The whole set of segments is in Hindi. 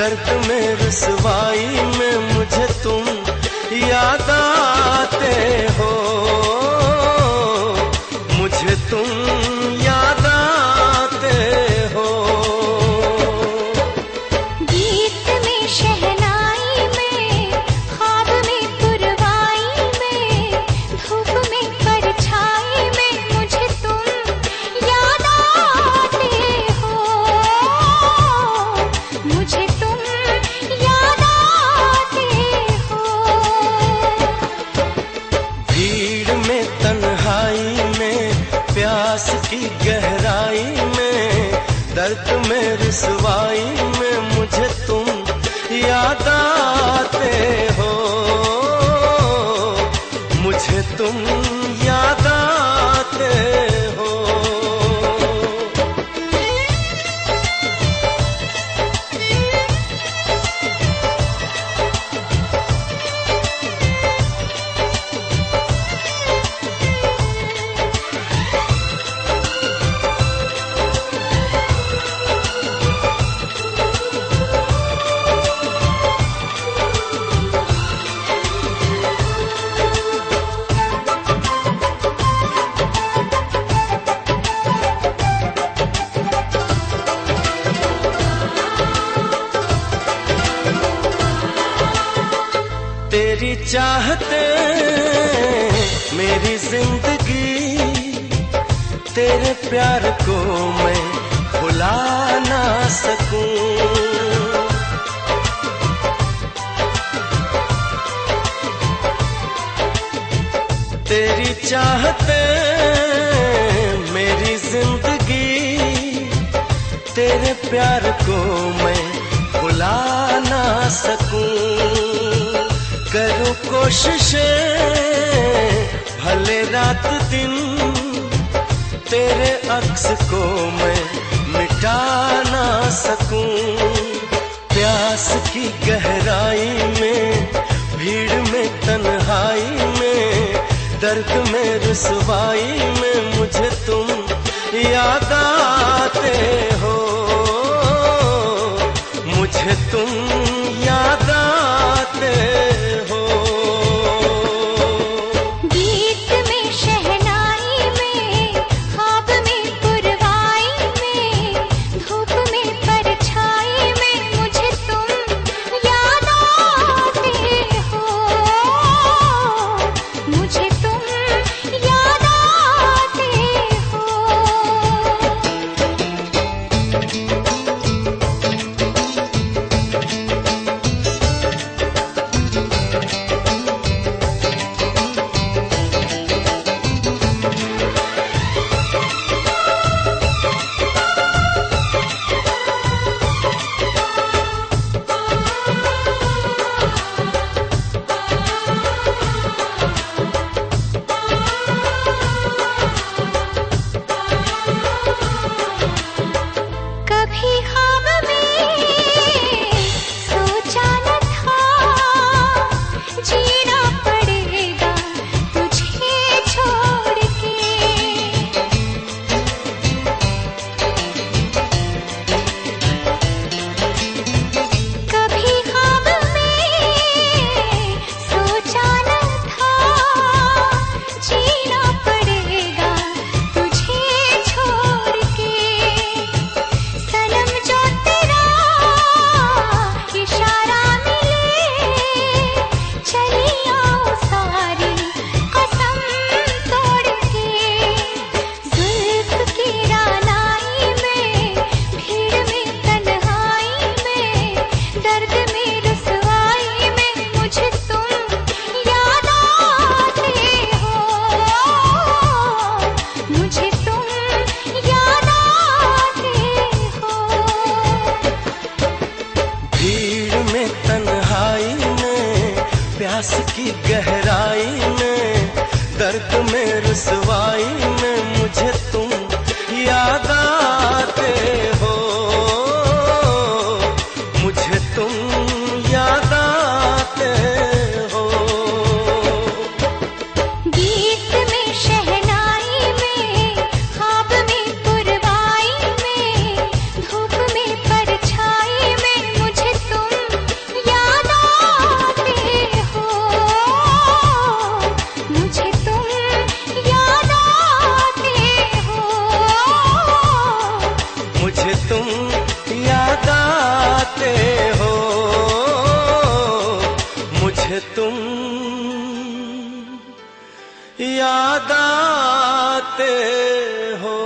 दर्द में रुसवाई में मुझे तुम याद आते हो, मुझे तुम याद आते हो। गीत में शहनाई में, ख्वाब में पुरवाई में, धूप में परछाई में मुझे तुम याद आते हो, मुझे तुम याद आते हो। भीड़ में तन्हाई में, प्यास की गहराई में, दर्द में रुसवाई में मुझे तुम याद आते हो, मुझे तुम याद आते हो। तेरी चाहते मेरी जिंदगी, तेरे प्यार को मैं भुला ना सकूं। तेरी चाहते मेरी जिंदगी, तेरे प्यार को मैं भुला ना सकूं। करूं कोशिशें भले रात दिन, तेरे अक्स को मैं मिटा ना सकूं। प्यास की गहराई में, भीड़ में तन्हाई में, दर्द में रुसवाई में मुझे तुम याद आते हो, मुझे तुम याद आते हो। गीत में शहनाई में, ख्वाब में पुरवाई में, धूप में परछाई में मुझे तुम याद आते हो, मुझे तुम याद आते हो। कभी ख्वाब में सोचा न था, जीना पड़ेगा तुझे छोड़ के। कभी ख्वाब में सोचा न था, जीना पड़ेगा तुझे छोड़ के। सनम जो तेरा इशारा मिले, चली आऊं सारी कसम तोड़ के। जुल्फ की रानाई में, भीड़ में तन्हाई में, दर्द में रुसवाई में मुझे तुम याद आते हो, मुझे तुम याद आते हो। भीड़ में तन्हाई में, प्यास की गहराई में, दर्द में रुसवाई में मुझे तुम याद आते हो, मुझे तुम याद आते हो। गीत में शहनाई में, ख्वाब में पुरवाई में, धूप में परछाई में मुझे तुम जाते हो।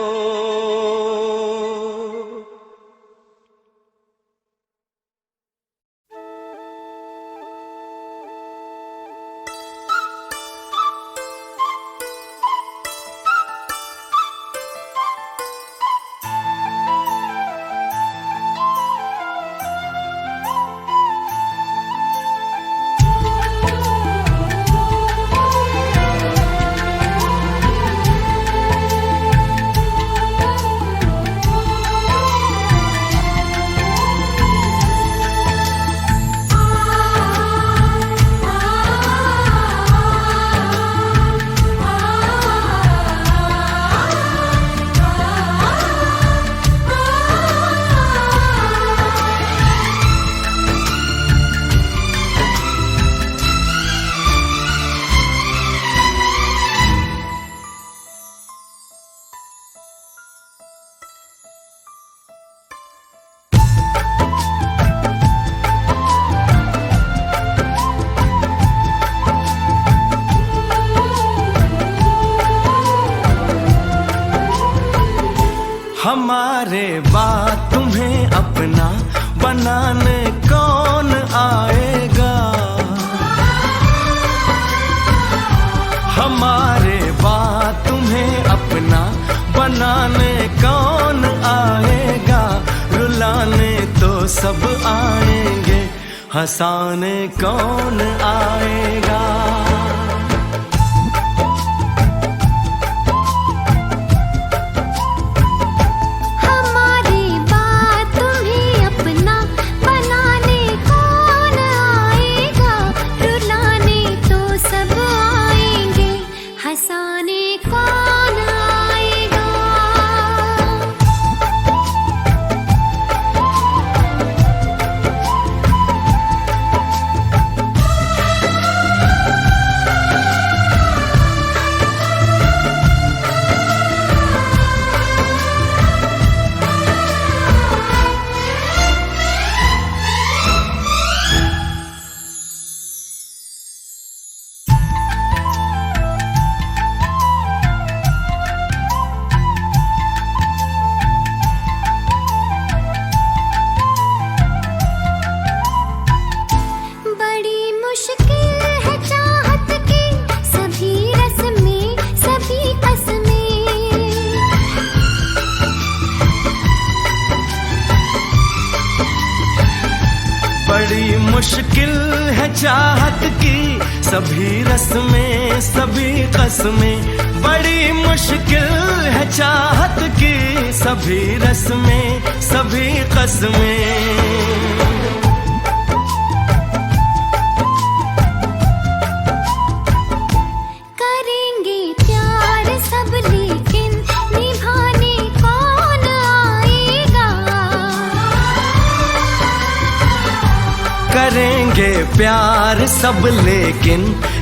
हमारे बाद तुम्हें अपना बनाने कौन आएगा? हमारे बाद तुम्हें अपना बनाने कौन आएगा? रुलाने तो सब आएंगे, हंसाने कौन आएगा? मुश्किल है चाहत की सभी रस्में सभी कस्में, बड़ी मुश्किल है चाहत की सभी रस्में सभी कस्में। करेंगे प्यार सब लेकिन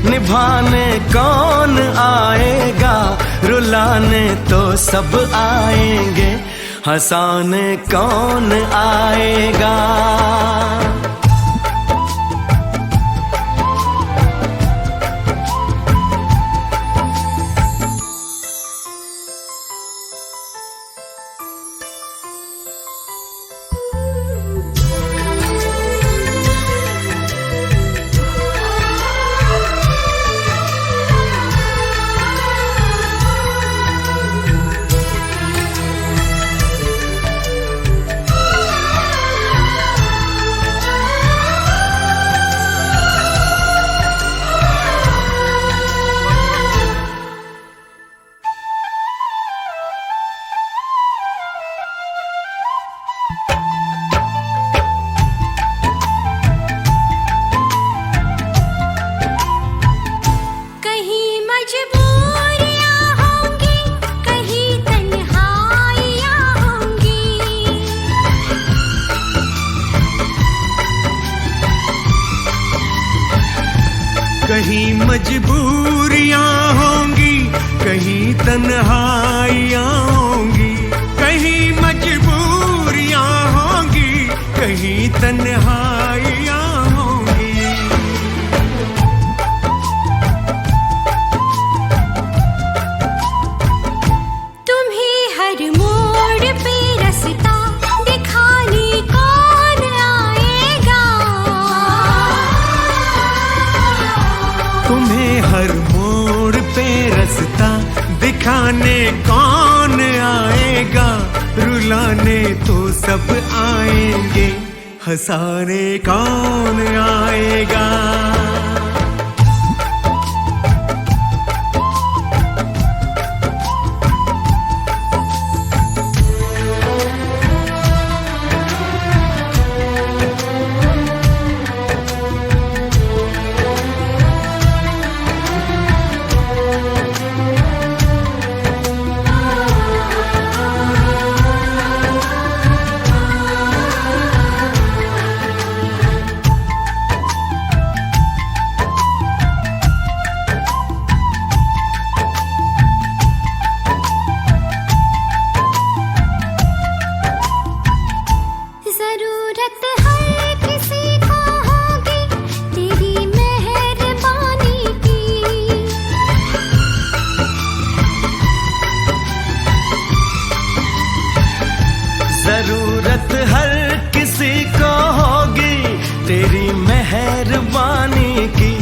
निभाने कौन आएगा? रुलाने तो सब आएंगे, हंसाने कौन आएगा? कहीं मजबूरियां होंगी, कहीं तन्हाइयां होंगी, कहीं मजबूरियां होंगी, कहीं तन्हाइयां होंगी। सिखाने कौन आएगा, रुलाने तो सब आएंगे, हंसाने कौन आएगा। जरूरत हर किसी को होगी तेरी मेहरबानी की,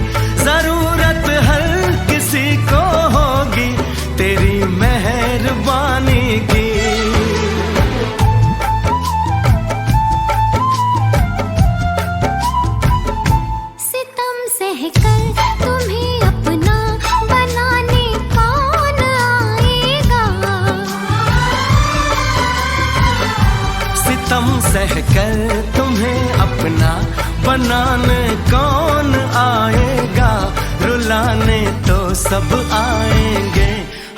जरूरत हर किसी को होगी तेरी मेहरबानी की। सितम सहकर तुम्हें अपना बनाने कौन आएगा, सितम सहकर तुम्हें अपना बनाने कौन आएगा, रुलाने तो सब आएंगे,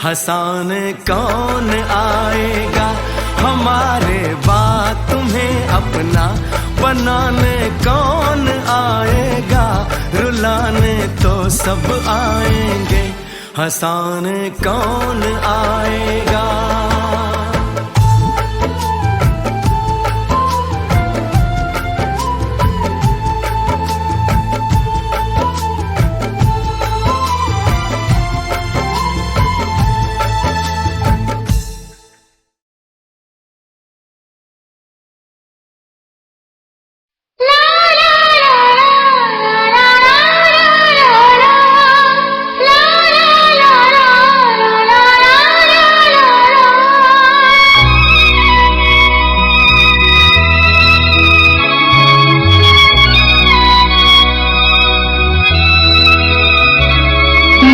हंसाने कौन आएगा। हमारे बाद तुम्हें अपना बनाने कौन आएगा, रुलाने तो सब आएंगे, हंसाने कौन आएगा।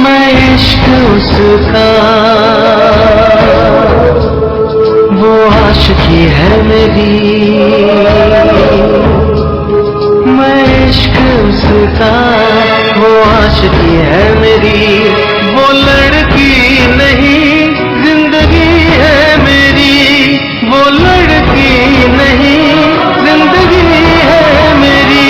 मैं इश्क उसका वो आशिकी है मेरी, मैं इश्क उसका वो आशिकी है मेरी, वो लड़की नहीं जिंदगी है मेरी, वो लड़की नहीं जिंदगी है मेरी।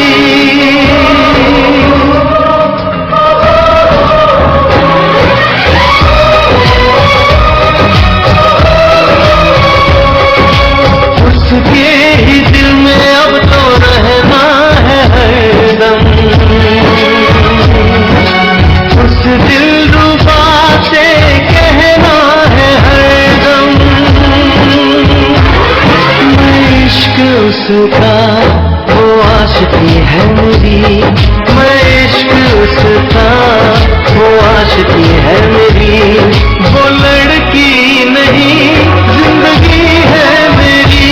उसके ही दिल में अब तो रहना है हरदम, उस दिलरुबा से कहना है हरदम, मैं इश्क उसका वो आशिकी है मेरी, मैं इश्क उसका वो आशिकी है मेरी, वो लड़की नहीं जिंदगी है मेरी,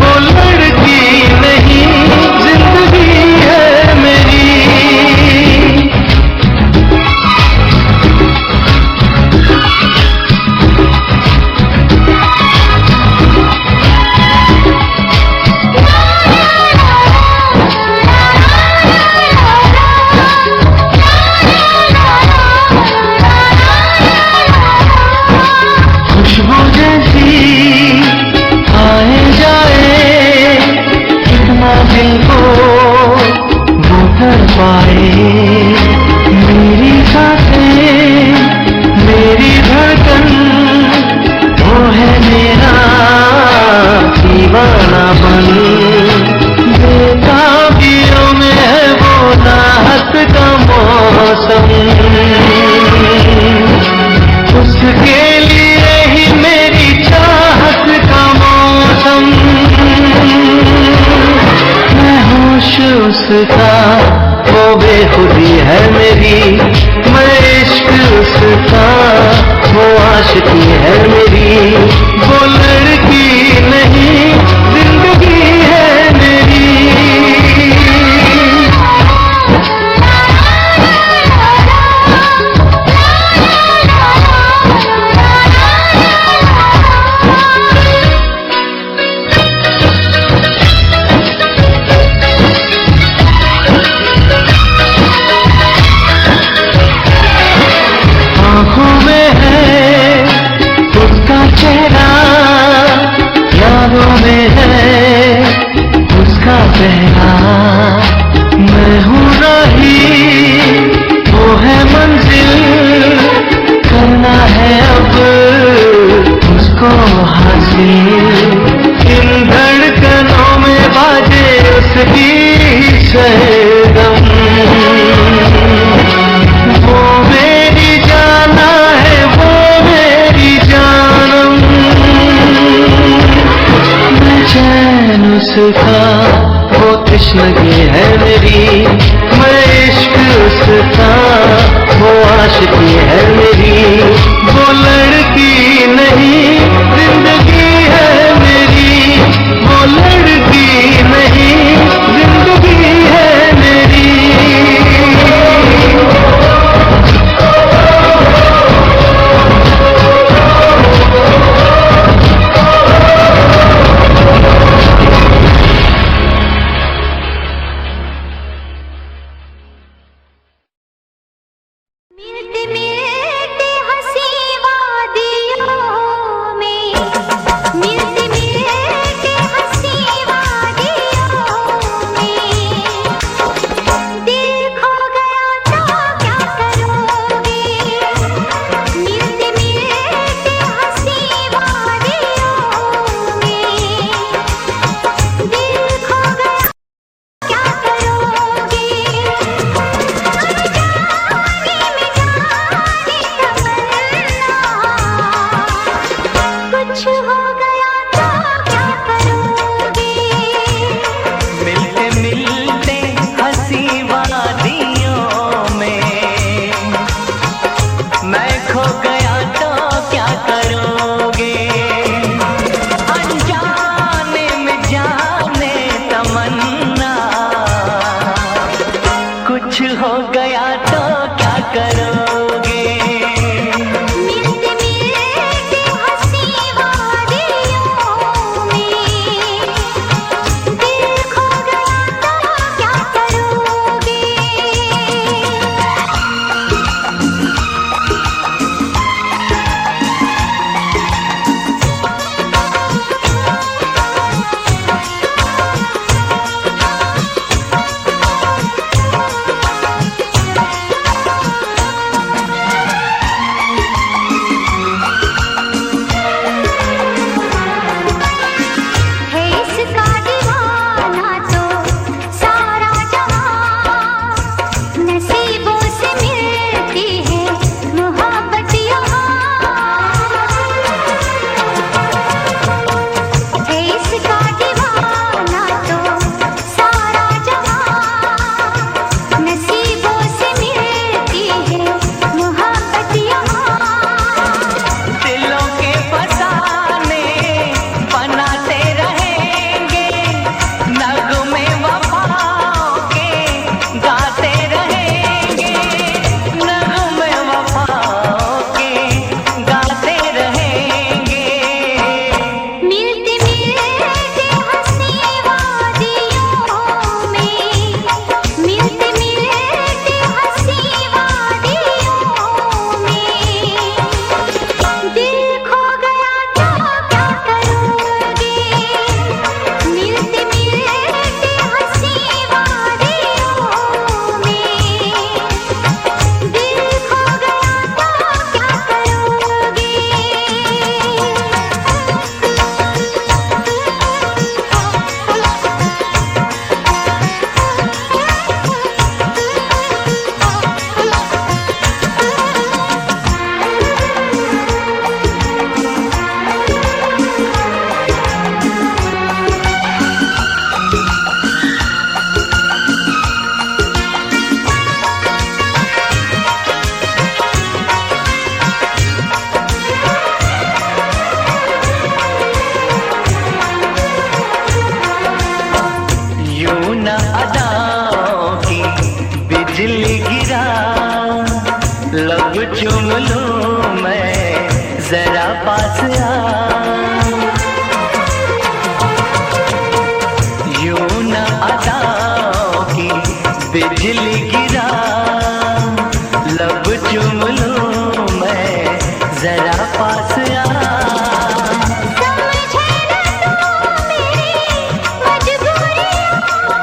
वो लड़की नहीं जिंदगी है मेरी। खुशबू जैसी आए जाए कितना दिल को वो कर पाए, मेरी सांसें मेरी धड़कन वो है मेरा दीवानापन, बेताबियों में है वो राहत का मौसम, उसके लिए ही मेरी चाहत का मौसम, मैं होश उसका वो बेखुदी है मेरी, मैं इश्क उसका वो आशिकी चेहरा, मैं हूँ राही, वो है मंजिल, करना है अब उसको हासिल। इन धड़कनों में बाजे उसकी सरगम, वो मेरी जाना है, वो मेरी जानम। मैं चैन उसका, वो तृष्णगी है मेरी, मैं इश्क उसका, वो आशिकी है मेरी। वो लड़की नहीं जिंदगी है मेरी, वो लड़की नहीं जिंदगी है मेरी। मिलते मिलते हंसी वादियों में, मिलते मिलते हंसी वादियों में, दिल खो गया तो क्या करोगे। मिलते मिलते हंसी वादियों में, दिल खो गया क्या करोगे। कुछ हो गया तो क्या करोगे। मिलते मिलते हंसी वादियों में, मैं खो गया तो क्या करोगे। अनजाने में जाने तमन्ना, कुछ हो गया तो क्या करोगे। मिलते मिलते हंसी वादियों में, दिल खो गया तो क्या करोगे। है इसका दीवाना तो सारा जहां, नसीबों से मिलती है मोहब्बत यहाँ। है इसका दीवाना तो सारा जहां, नसीबों से मिलती है मोहब्बत यहाँ। दिलों के फसाने बनाते रहेंगे, नगमे वफाओं के गाते रहेंगे, नगमे वफाओं के गाते रहेंगे। मिलते मिलते हंसी वादियों में, मिलते मिलते हंसी वादियों में, दिल खो गया तो क्या करोगे। मिलते मिलते हंसी वादियों में, दिल खो गया तो क्या करोगे। यूं न अदाओं की बिजली गिरा, लब चुम लूं मैं जरा पास आ। यूं न अदाओं की बिजली गिरा, लब चुम लूं मैं जरा पास आ। समझे न तू मेरी मजबूरियों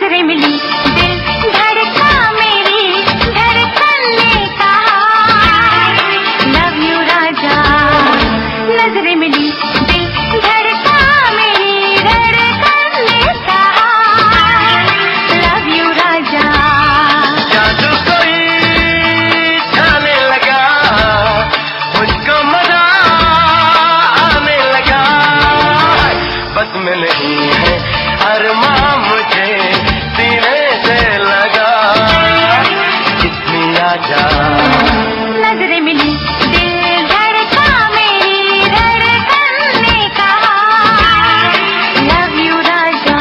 नजरें मिली दिल धड़का मेरी धड़कन ने कहा लव यू राजा। नजरें मिली दिल धड़का मेरी धड़कन ने कहा लव यू राजा। जादू कोई छाने लगा, मुझको मजा आने लगा, बस में नहीं है अरमां मुझे सीने से लगा, कितनी आजा। नजरें मिली दिल धड़का मेरी धड़कन ने कहा लव यू राजा।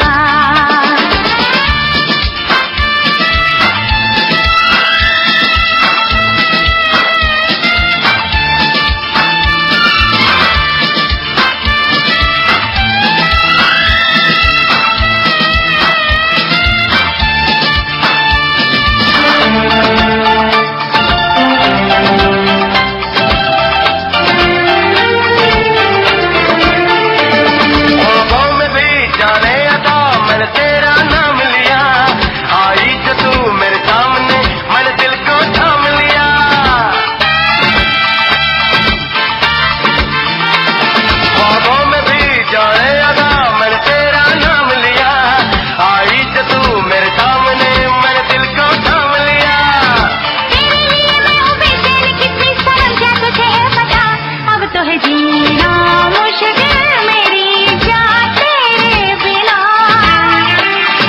ख्वाबों में भी जाने अदा मैंने तेरा नाम लिया, आई जो तू मेरे सामने मैंने दिल को थाम लिया। ख्वाबों में भी जाने अदा मैंने तेरा नाम लिया, आई जो तू मेरे सामने मैंने दिल को थाम लिया। तेरे लिए मैं हूँ बेचैन कितनी सनम क्या तुझे है पता, अब तो है जीना मुश्किल मेरी जान तेरे बिना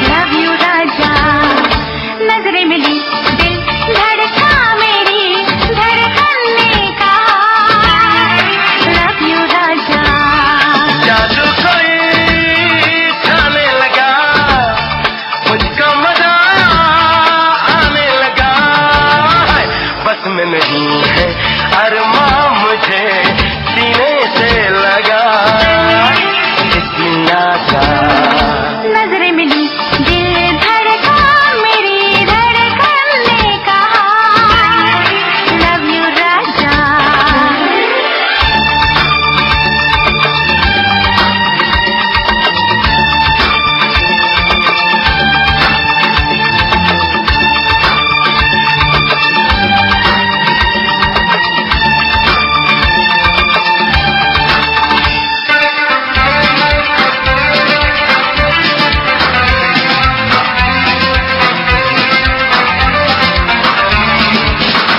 लव यू राजा। नजरें मिली दिल धड़का मेरी धड़कन ने कहा लव यू राजा। जादू कोई छाने लगा, मुझको मजा आने लगा, बस में नहीं है अरमां मुझे सीने से लगा, कितनी आशा। नजरें मिली दिल धड़का मेरी धड़कन ने कहा लव यू राजा।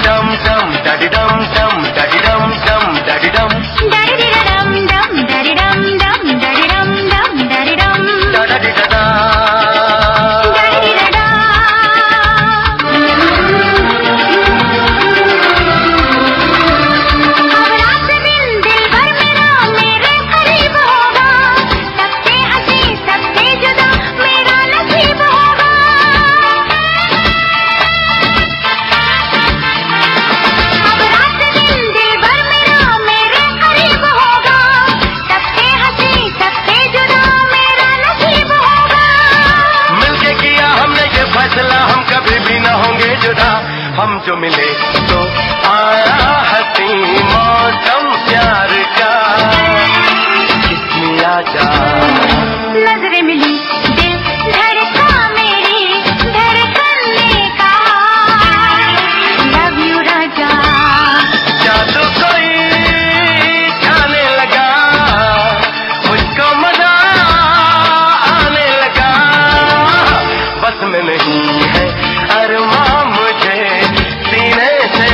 डम डम डडी डम डम डडी डम डम डडी डम डरी डम डम डरी डम डम डरी डम डम डरी डम डडी डडा। डरी डा। अब रात दिन दिल भर मेरा मेरे करीब होगा, सबसे हंसी सबसे जुदा मेरा नसीब होगा। अब रात दिन दिल भर मेरा मेरे करीब होगा, सबसे हंसी सबसे जुदा मेरा नसीब होगा। मिलके किया हमने ये फैसला, हम कभी भी न होंगे जुदा, हम जो मिले तो आया हंसी मौसम प्यार का, कितनी आशा। नजरें मिली दिल धड़का मेरी धड़कन ने कहा लव यू राजा। जादू कोई छाने लगा, मुझको मजा आने लगा, बस में नहीं है अरमां मुझे सीने से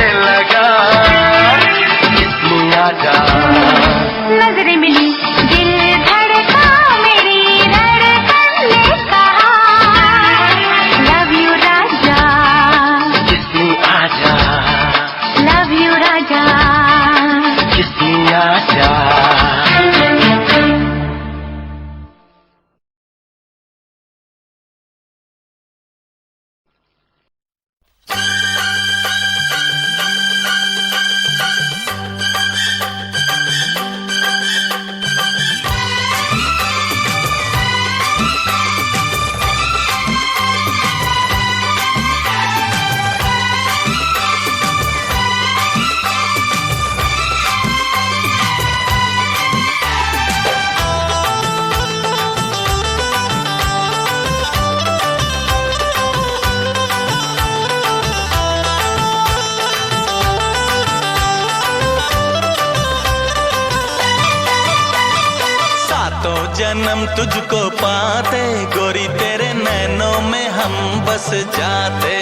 जन्म तुझको पाते गोरी तेरे नैनों में हम बस जाते।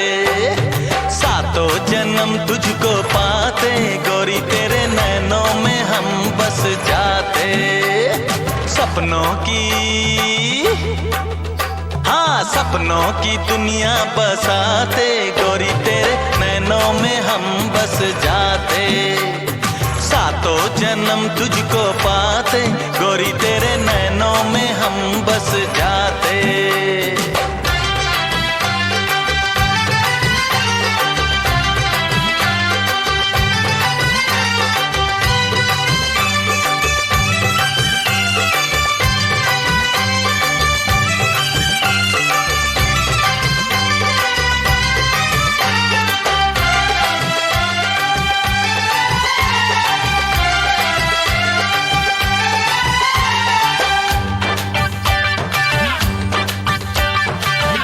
सातों जन्म तुझको पाते गोरी तेरे नैनों में हम बस जाते। सपनों की, हाँ सपनों की दुनिया बसाते गोरी तेरे नैनों में हम बस जाते। सातों जन्म तुझको पाते गोरी तेरे नैनों में हम बस जाते।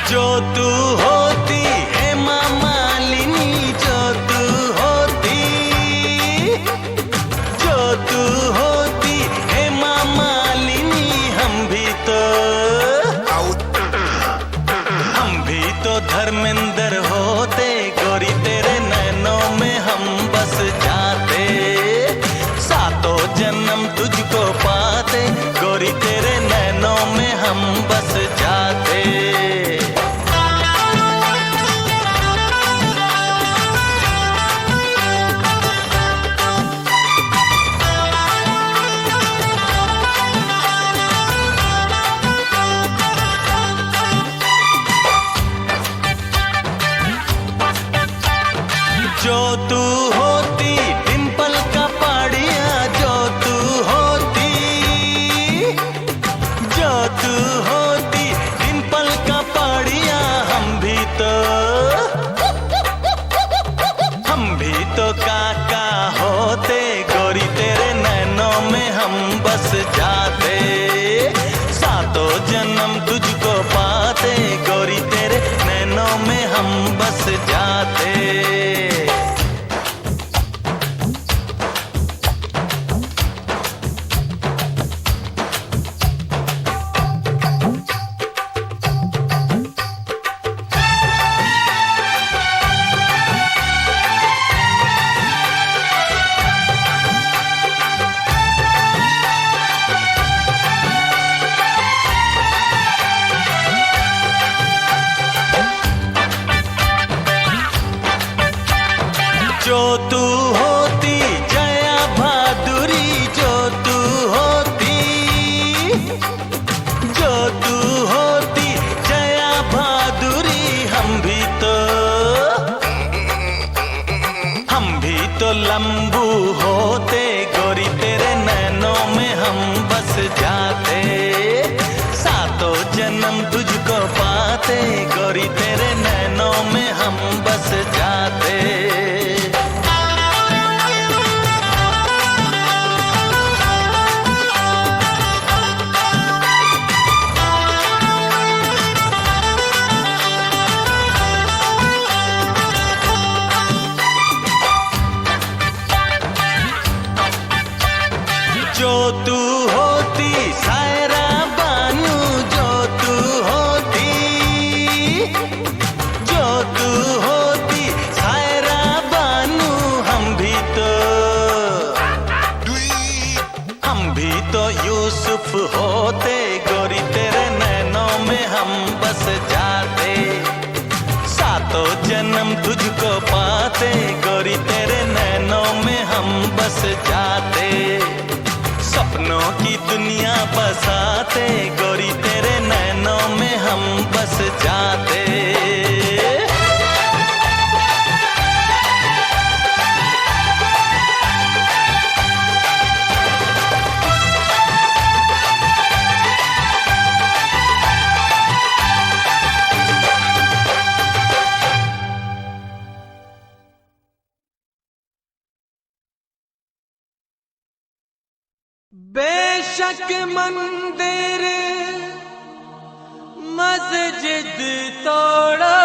जो तू होती है माँ मालिनी, जो तू होती, जो तू होती है माँ मालिनी, हम भी तो धर्मेंद्र होते गोरी तेरे नैनों में हम बस जाते। सातों जन्म तुझको पाते गोरी तेरे नैनों में हम बस जाते। जो तू होती डिंपल का पाड़िया, जो तू होती, जो तू होती डिंपल का पाड़िया, हम भी तो काका होते गोरी तेरे नैनों में हम बस जाते। सातों जन्म तुझको पाते गोरी तेरे नैनों में हम बस जाते। जो तू होती जया भादुरी, जो तू होती, जो तू होती जया भादुरी, हम भी तो लंबू होते गोरी तेरे नैनों में हम बस जाते। सातों जन्म तुझको पाते गोरी तेरे नैनों में हम बस जाते। जो तू होती सायरा बानू, जो तू होती, जो तू होती सायरा बानू, हम भी तो यूसुफ होते गोरी तेरे नैनों में हम बस जाते। सातों जन्म तुझको पाते गोरी तेरे नैनों में हम बस जाते। सपनों की दुनिया बसाते गोरी तेरे नैनों में हम बस जाते। बेशक मंदिर मस्जिद तोड़ो,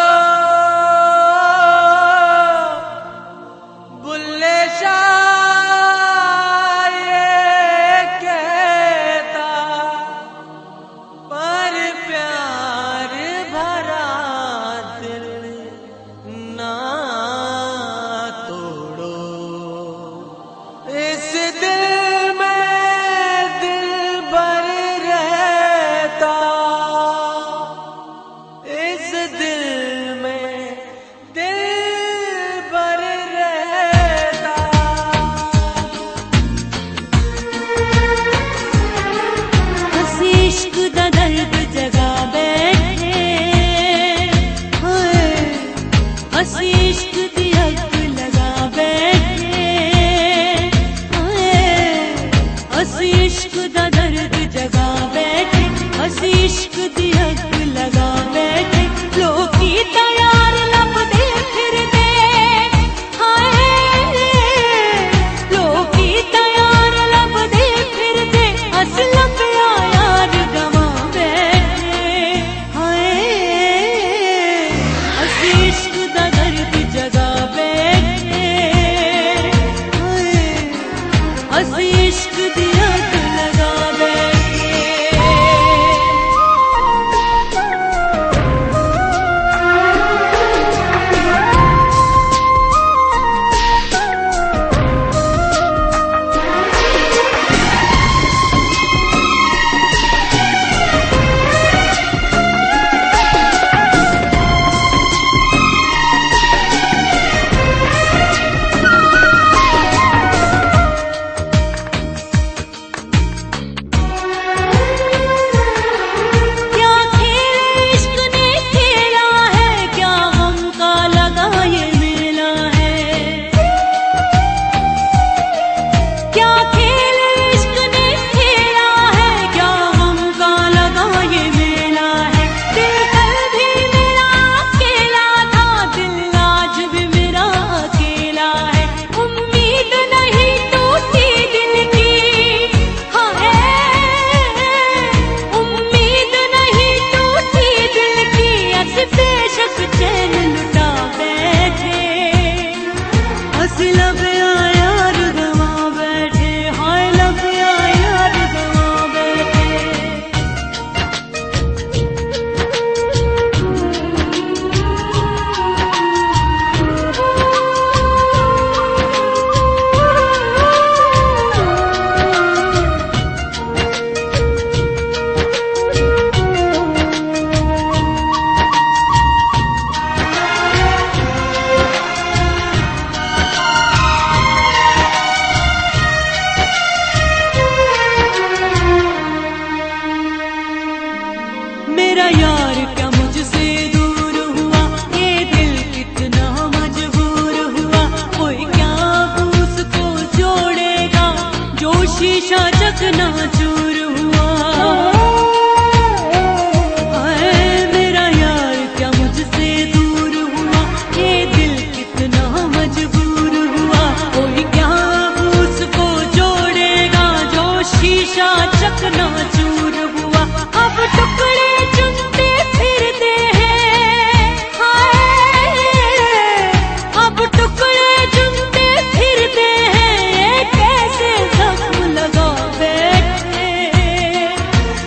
बुल्ले शाह ये कहता यार क्या मुझसे दूर हुआ, ये दिल कितना मजबूर हुआ। कोई क्या उसको जोड़ेगा जो शीशा चकनाचूर हुआ। हाय मेरा यार क्या मुझसे दूर हुआ, ये दिल कितना मजबूर हुआ। कोई क्या उसको जोड़ेगा जो शीशा चकनाचूर हुआ। अब टुकड़े चुनते फिरते हैं, हाय अब टुकड़े चुनते फिरते हैं। ये कैसे जख्म लगा बैठे,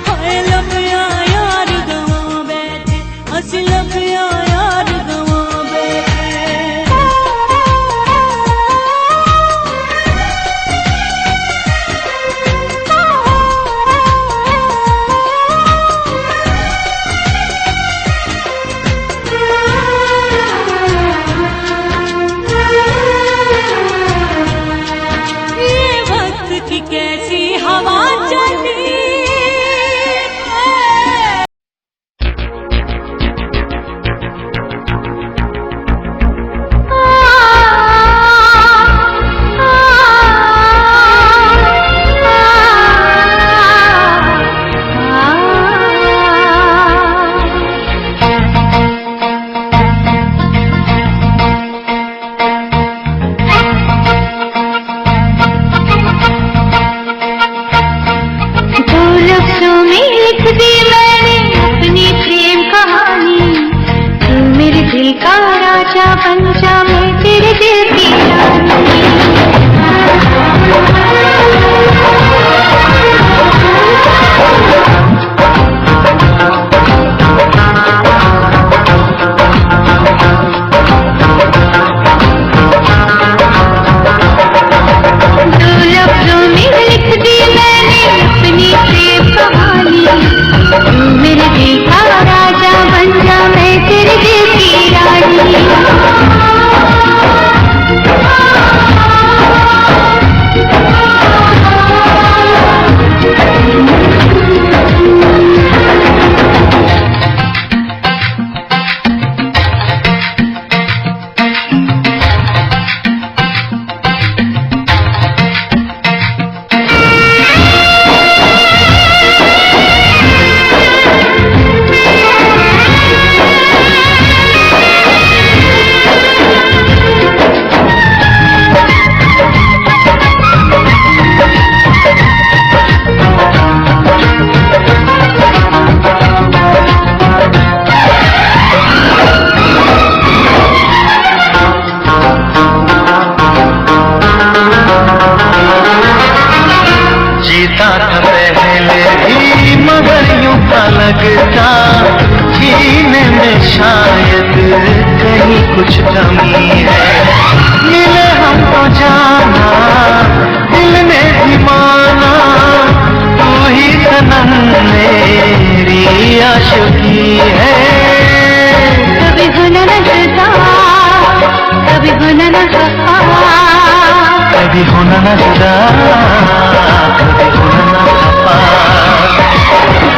हाय लब यार गवा बैठे, हंस लब यार गवा बैठे। ये वक्त की कैसी हवा चली है। दो लफ्जों में लिख दी मैंने अपनी प्रेम कहानी। तू मेरे दिल का राजा बन जा, मैं तेरे दिल की रानी। दो लफ्जों में लिख दी मैंने अपनी प्रेम कहानी। तू मेरे दिल का राजा बन जा, मैं तेरे दिल की रानी। जीता था पहले भी मगर यूं था लगता, जीने में शायद कहीं कुछ कमी है। मिले हमको जाना दिल ने भी माना, तू ही सनम मेरी आशिकी है। कभी होना न जुदा, कभी होना न खफा, कभी होना न जुदा, कभी होना न खफा।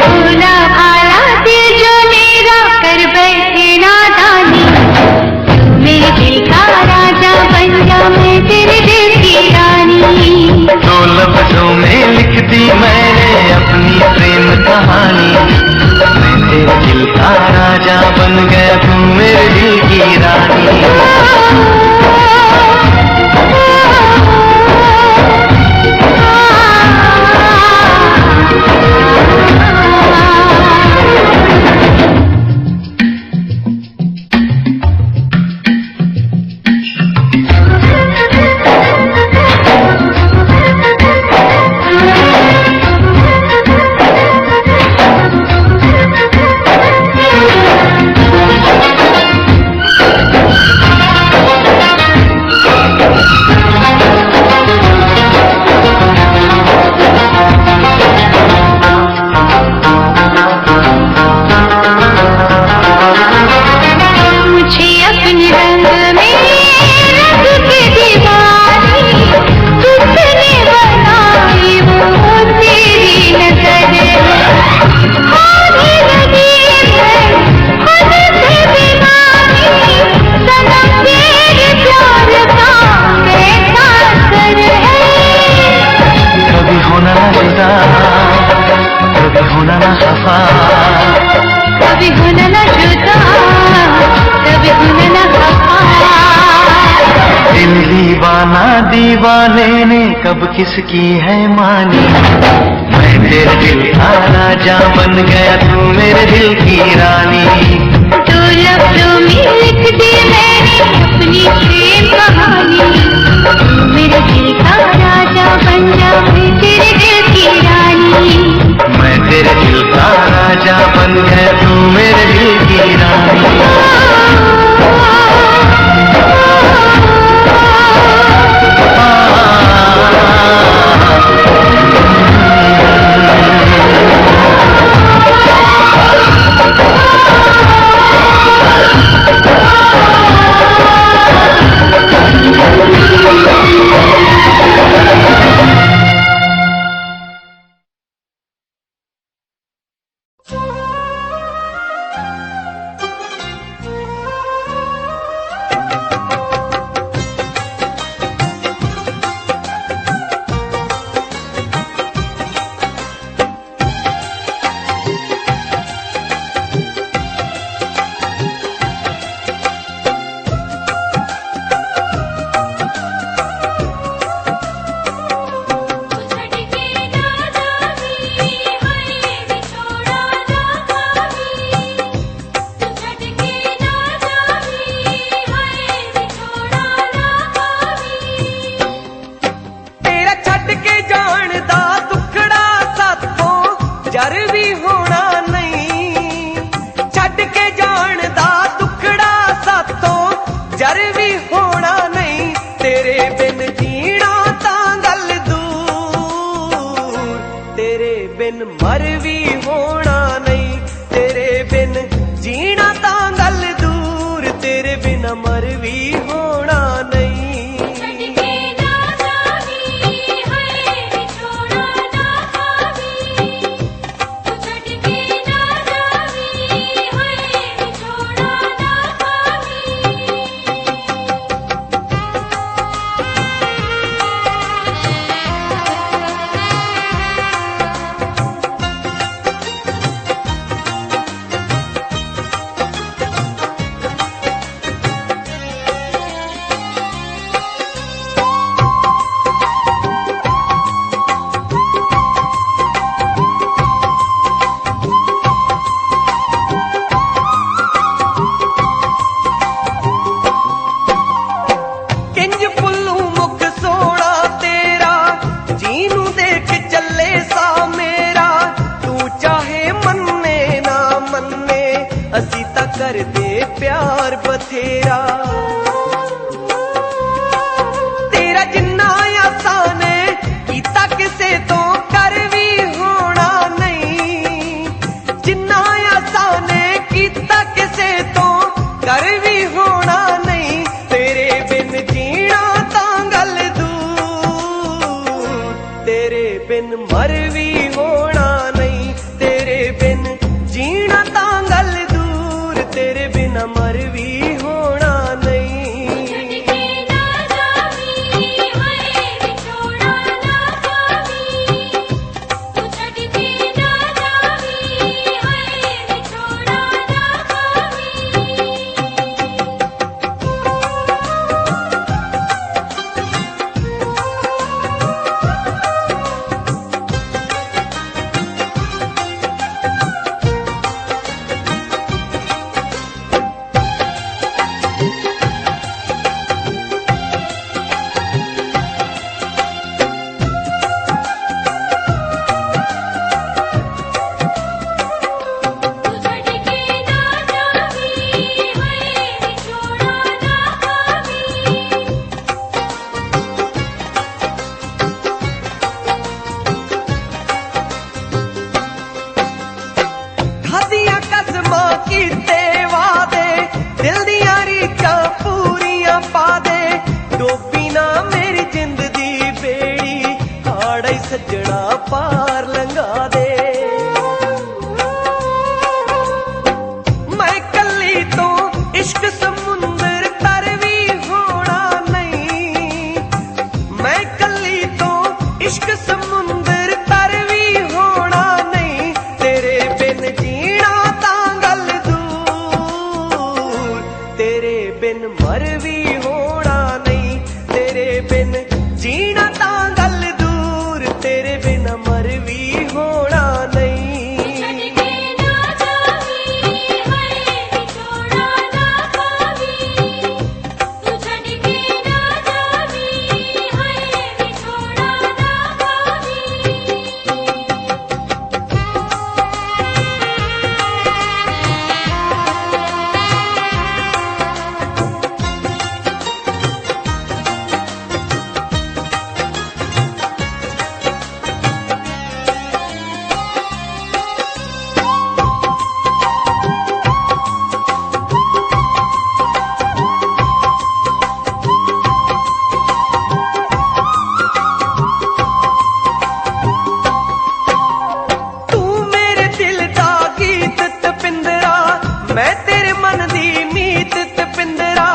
भूला भाला दिल जो मेरा कर बैठे नादानी। तू मेरे दिल का राजा बन जा, मैं तेरे दिल की रानी। दो लफ्जों में लिख दी मैंने अपनी प्रेम कहानी। मैं तेरे दिल का राजा बन गया, तू मेरे दिल की रानी। दीवाने ने कब किसकी है मानी। मैं तेरे दिल का राजा बन गया, तू मेरे दिल की रानी। तो लफ्जों में लिख दी मैंने अपनी प्रेम कहानी। तू मेरे दिल का राजा बन जा, मैं तेरे दिल की रानी। मैं तेरे दिल का राजा बन गया, तू मेरे दिल की रानी। बिन मर भी होना नहीं, तेरे बिन जी मैं तेरे मन दी मीत ते पिंदरा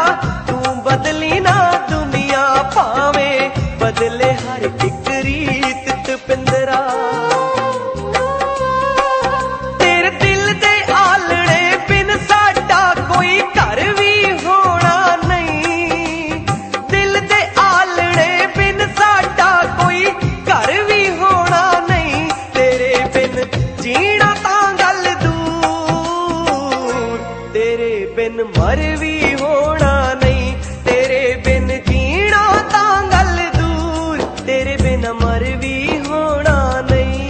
तू बदली ना दुनिया भावे बदले हर एक रीत ते पिंदरा तेरे दिल दे आलड़े बिन साडा कोई घर भी होना नहीं दिल दे आलड़े बिन साडा कोई घर भी होना नहीं तेरे बिन जीना तां गल दूर तेरे बिन मर भी होना नहीं तेरे बिन जीना तां गल दूर तेरे बिन मर भी होना नहीं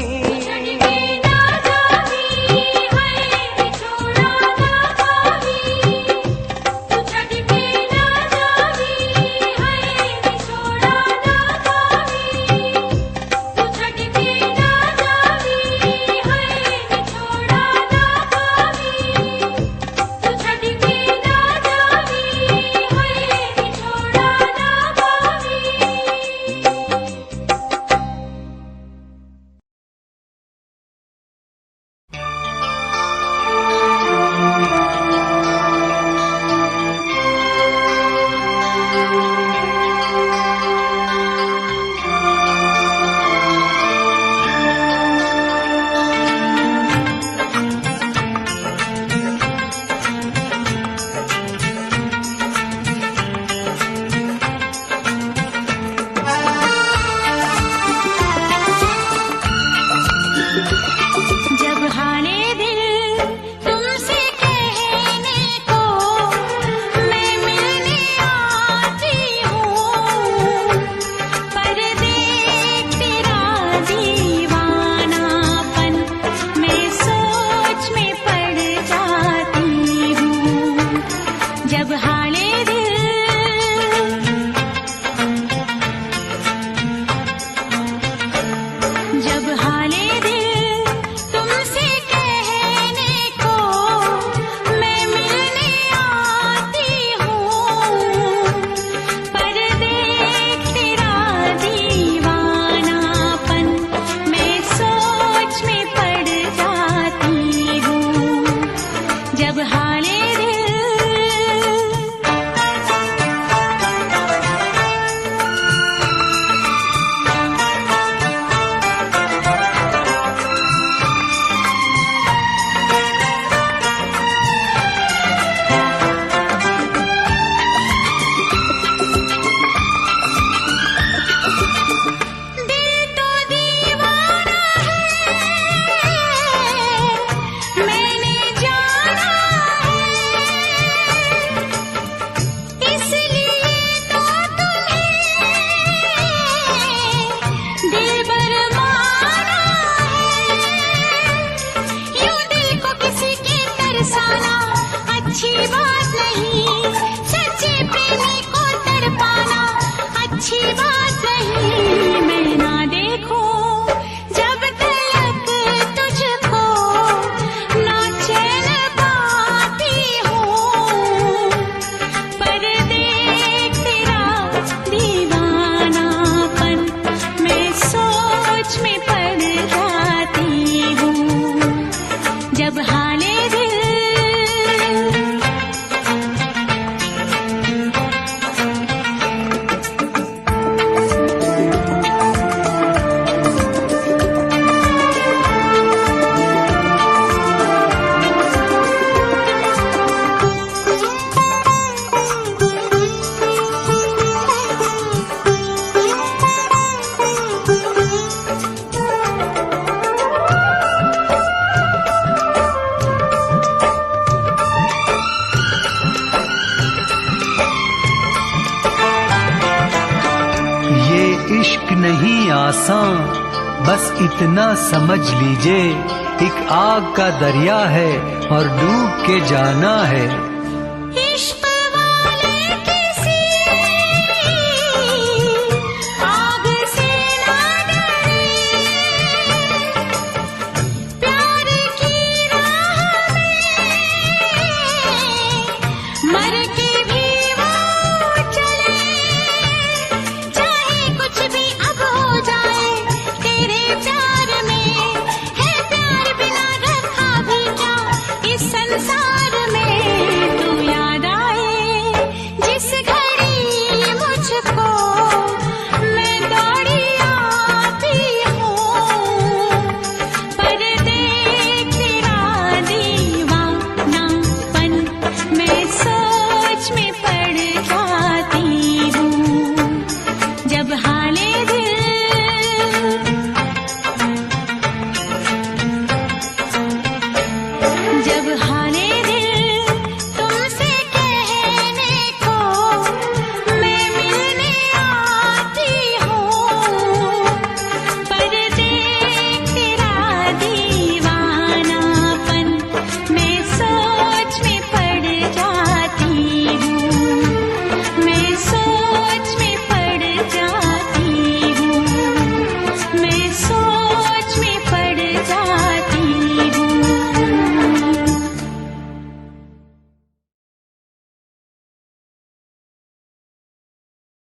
नहीं आसान, बस इतना समझ लीजिए, एक आग का दरिया है और डूब के जाना है। इश्क